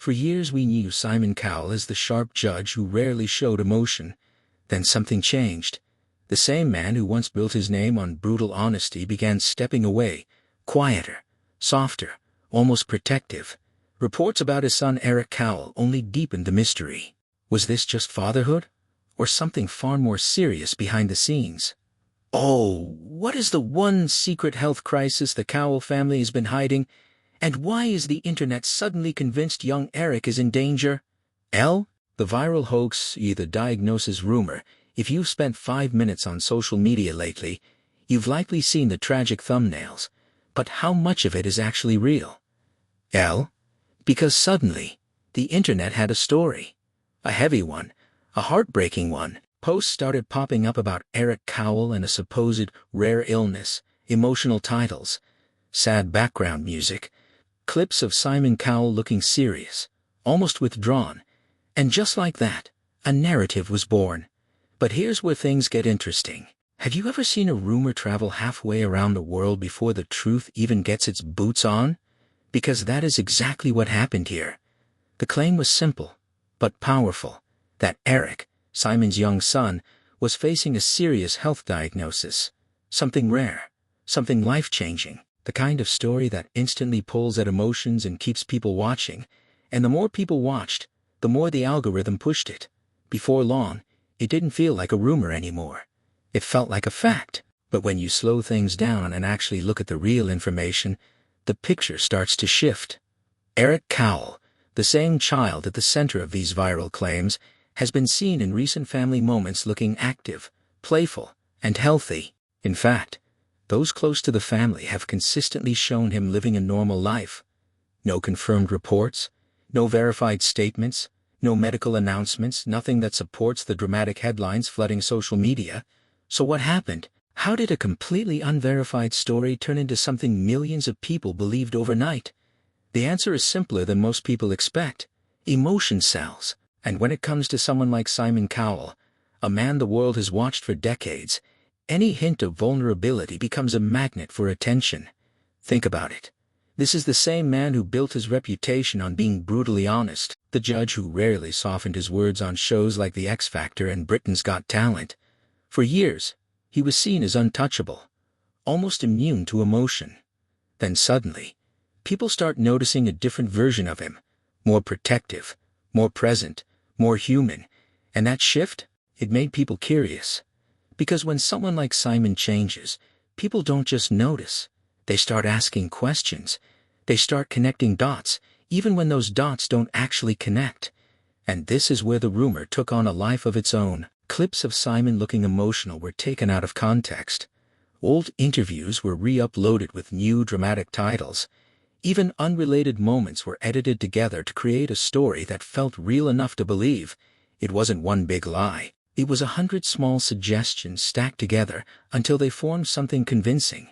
For years we knew Simon Cowell as the sharp judge who rarely showed emotion. Then something changed. The same man who once built his name on brutal honesty began stepping away, quieter, softer, almost protective. Reports about his son Eric Cowell only deepened the mystery. Was this just fatherhood? Or something far more serious behind the scenes? Oh, what is the one secret health crisis the Cowell family has been hiding? And why is the internet suddenly convinced young Eric is in danger? The viral hoax, the diagnosis rumor. If you've spent 5 minutes on social media lately, you've likely seen the tragic thumbnails. But how much of it is actually real? Because suddenly, the internet had a story. A heavy one, a heartbreaking one. Posts started popping up about Eric Cowell and a supposed rare illness, emotional titles, sad background music, clips of Simon Cowell looking serious, almost withdrawn. And just like that, a narrative was born. But here's where things get interesting. Have you ever seen a rumor travel halfway around the world before the truth even gets its boots on? Because that is exactly what happened here. The claim was simple, but powerful, that Eric, Simon's young son, was facing a serious health diagnosis. Something rare, something life-changing, the kind of story that instantly pulls at emotions and keeps people watching. And the more people watched, the more the algorithm pushed it. Before long, it didn't feel like a rumor anymore. It felt like a fact. But when you slow things down and actually look at the real information, the picture starts to shift. Eric Cowell, the same child at the center of these viral claims, has been seen in recent family moments looking active, playful, and healthy. In fact, those close to the family have consistently shown him living a normal life. No confirmed reports, no verified statements, no medical announcements, nothing that supports the dramatic headlines flooding social media. So what happened? How did a completely unverified story turn into something millions of people believed overnight? The answer is simpler than most people expect. Emotion sells. And when it comes to someone like Simon Cowell, a man the world has watched for decades, any hint of vulnerability becomes a magnet for attention. Think about it. This is the same man who built his reputation on being brutally honest, the judge who rarely softened his words on shows like The X Factor and Britain's Got Talent. For years, he was seen as untouchable, almost immune to emotion. Then suddenly, people start noticing a different version of him, more protective, more present, more human. And that shift, it made people curious. Because when someone like Simon changes, people don't just notice. They start asking questions. They start connecting dots, even when those dots don't actually connect. And this is where the rumor took on a life of its own. Clips of Simon looking emotional were taken out of context. Old interviews were re-uploaded with new dramatic titles. Even unrelated moments were edited together to create a story that felt real enough to believe. It wasn't one big lie. It was 100 small suggestions stacked together until they formed something convincing.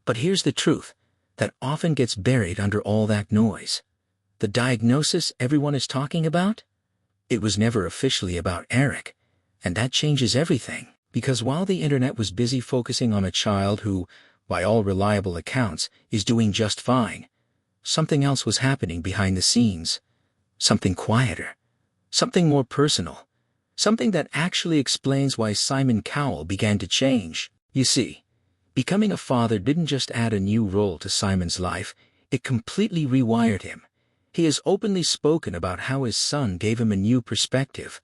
But here's the truth that often gets buried under all that noise. The diagnosis everyone is talking about? It was never officially about Eric. And that changes everything, because while the internet was busy focusing on a child who, by all reliable accounts, is doing just fine, something else was happening behind the scenes. Something quieter. Something more personal. Something that actually explains why Simon Cowell began to change. You see, becoming a father didn't just add a new role to Simon's life, it completely rewired him. He has openly spoken about how his son gave him a new perspective,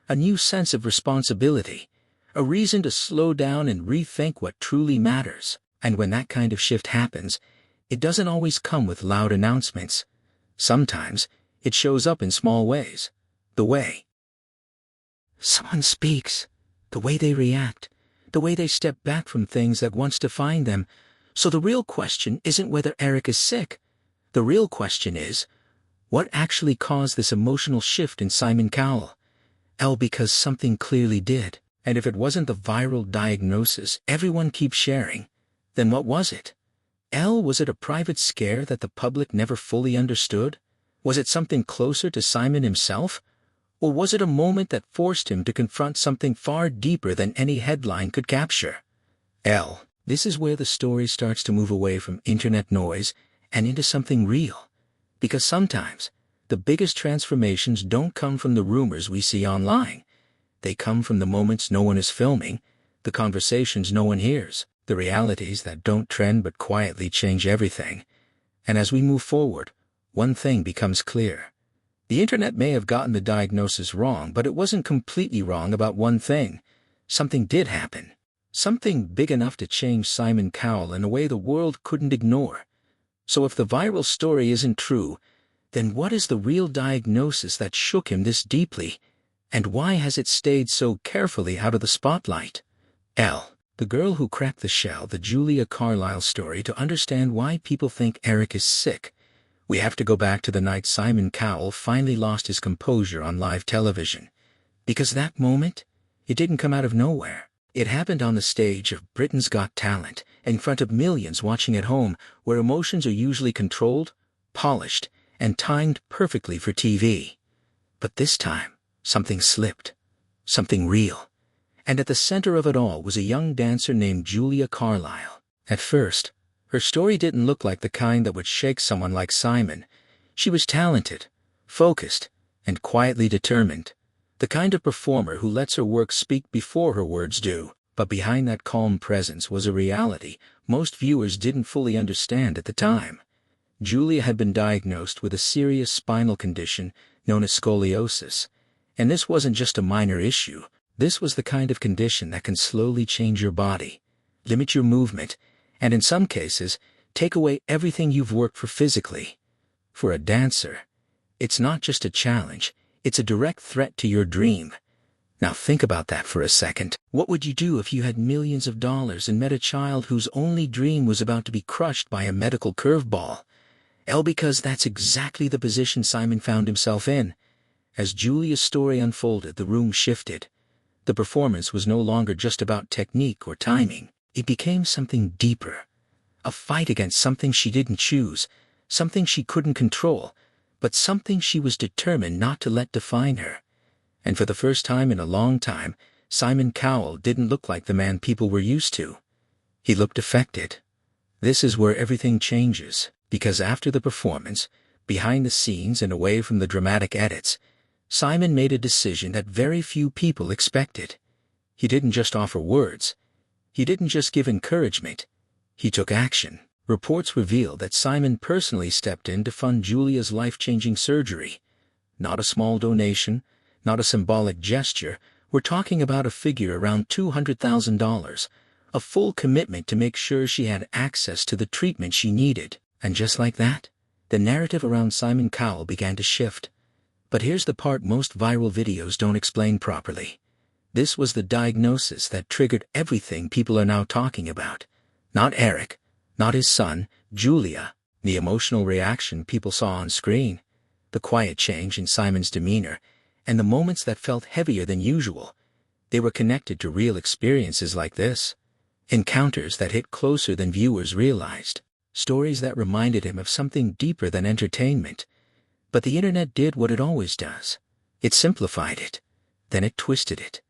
a new sense of responsibility, a reason to slow down and rethink what truly matters. And when that kind of shift happens, it doesn't always come with loud announcements. Sometimes, it shows up in small ways. The way someone speaks, the way they react, the way they step back from things that once defined them. So the real question isn't whether Eric is sick. The real question is, what actually caused this emotional shift in Simon Cowell? Because something clearly did. And if it wasn't the viral diagnosis everyone keeps sharing, then what was it? Was it a private scare that the public never fully understood? Was it something closer to Simon himself? Or was it a moment that forced him to confront something far deeper than any headline could capture? This is where the story starts to move away from internet noise and into something real. Because sometimes, the biggest transformations don't come from the rumors we see online. They come from the moments no one is filming, the conversations no one hears, the realities that don't trend but quietly change everything. And as we move forward, one thing becomes clear. The internet may have gotten the diagnosis wrong, but it wasn't completely wrong about one thing. Something did happen. Something big enough to change Simon Cowell in a way the world couldn't ignore. So if the viral story isn't true, then what is the real diagnosis that shook him this deeply? And why has it stayed so carefully out of the spotlight? The girl who cracked the shell, the Julia Carlisle story. To understand why people think Eric is sick, we have to go back to the night Simon Cowell finally lost his composure on live television. Because that moment, it didn't come out of nowhere. It happened on the stage of Britain's Got Talent, in front of millions watching at home, where emotions are usually controlled, polished, and timed perfectly for TV. But this time, something slipped. Something real. And at the center of it all was a young dancer named Julia Carlisle. At first, her story didn't look like the kind that would shake someone like Simon. She was talented, focused, and quietly determined. The kind of performer who lets her work speak before her words do. But behind that calm presence was a reality most viewers didn't fully understand at the time. Julia had been diagnosed with a serious spinal condition known as scoliosis. And this wasn't just a minor issue. This was the kind of condition that can slowly change your body, limit your movement, and in some cases, take away everything you've worked for physically. For a dancer, it's not just a challenge, it's a direct threat to your dream. Now think about that for a second. What would you do if you had millions of dollars and met a child whose only dream was about to be crushed by a medical curveball? Because that's exactly the position Simon found himself in. As Julia's story unfolded, the room shifted. The performance was no longer just about technique or timing. It became something deeper. A fight against something she didn't choose, something she couldn't control, but something she was determined not to let define her. And for the first time in a long time, Simon Cowell didn't look like the man people were used to. He looked affected. This is where everything changes, because after the performance, behind the scenes and away from the dramatic edits, Simon made a decision that very few people expected. He didn't just offer words. He didn't just give encouragement. He took action. Reports revealed that Simon personally stepped in to fund Julia's life-changing surgery. Not a small donation, not a symbolic gesture. We're talking about a figure around $200,000, a full commitment to make sure she had access to the treatment she needed. And just like that, the narrative around Simon Cowell began to shift. But here's the part most viral videos don't explain properly. This was the diagnosis that triggered everything people are now talking about. Not Eric, not his son, Julia, the emotional reaction people saw on screen, the quiet change in Simon's demeanor, and the moments that felt heavier than usual. They were connected to real experiences like this. Encounters that hit closer than viewers realized. Stories that reminded him of something deeper than entertainment. But the internet did what it always does. It simplified it. Then it twisted it.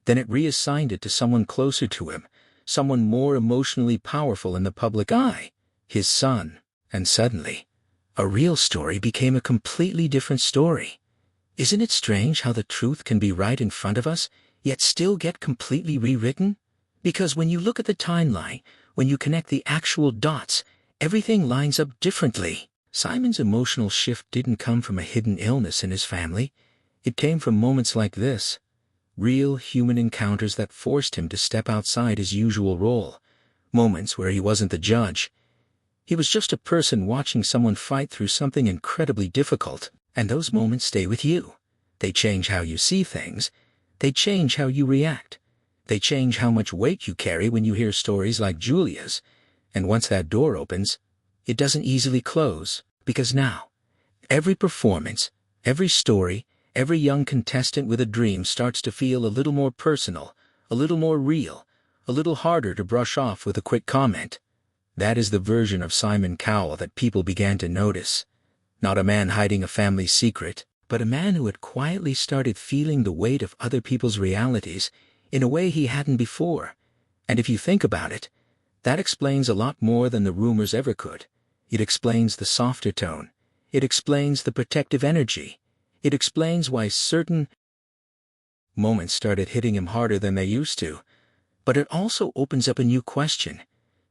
Then it reassigned it to someone closer to him, someone more emotionally powerful in the public eye, his son. And suddenly, a real story became a completely different story. Isn't it strange how the truth can be right in front of us, yet still get completely rewritten? Because when you look at the timeline, when you connect the actual dots, everything lines up differently. Simon's emotional shift didn't come from a hidden illness in his family. It came from moments like this. Real human encounters that forced him to step outside his usual role. Moments where he wasn't the judge. He was just a person watching someone fight through something incredibly difficult. And those moments stay with you. They change how you see things. They change how you react. They change how much weight you carry when you hear stories like Julia's. And once that door opens, it doesn't easily close, because now, every performance, every story, every young contestant with a dream starts to feel a little more personal, a little more real, a little harder to brush off with a quick comment. That is the version of Simon Cowell that people began to notice. Not a man hiding a family secret, but a man who had quietly started feeling the weight of other people's realities in a way he hadn't before. And if you think about it, that explains a lot more than the rumors ever could. It explains the softer tone. It explains the protective energy. It explains why certain moments started hitting him harder than they used to. But it also opens up a new question.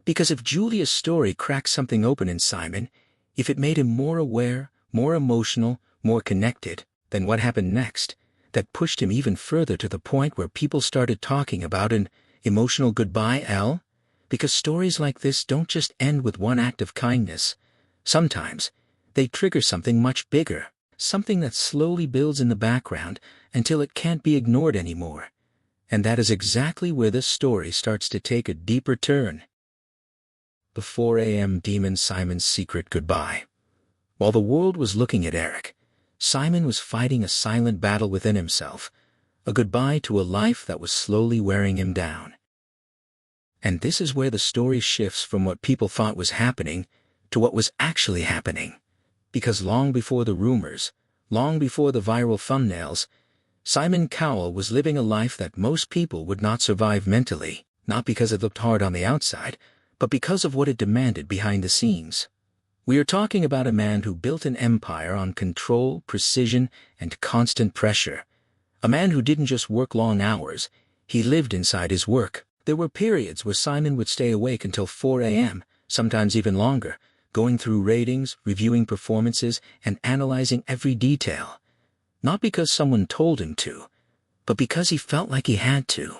Because if Julia's story cracked something open in Simon, if it made him more aware, more emotional, more connected, then what happened next? That pushed him even further to the point where people started talking about an emotional goodbye, L? Because stories like this don't just end with one act of kindness. Sometimes, they trigger something much bigger, something that slowly builds in the background until it can't be ignored anymore. And that is exactly where this story starts to take a deeper turn. The 4 a.m. demon Simon's secret goodbye. While the world was looking at Eric, Simon was fighting a silent battle within himself, a goodbye to a life that was slowly wearing him down. And this is where the story shifts from what people thought was happening to what was actually happening. Because long before the rumors, long before the viral thumbnails, Simon Cowell was living a life that most people would not survive mentally, not because it looked hard on the outside, but because of what it demanded behind the scenes. We are talking about a man who built an empire on control, precision, and constant pressure. A man who didn't just work long hours, he lived inside his work. There were periods where Simon would stay awake until 4 a.m., sometimes even longer, going through ratings, reviewing performances, and analyzing every detail. Not because someone told him to, but because he felt like he had to.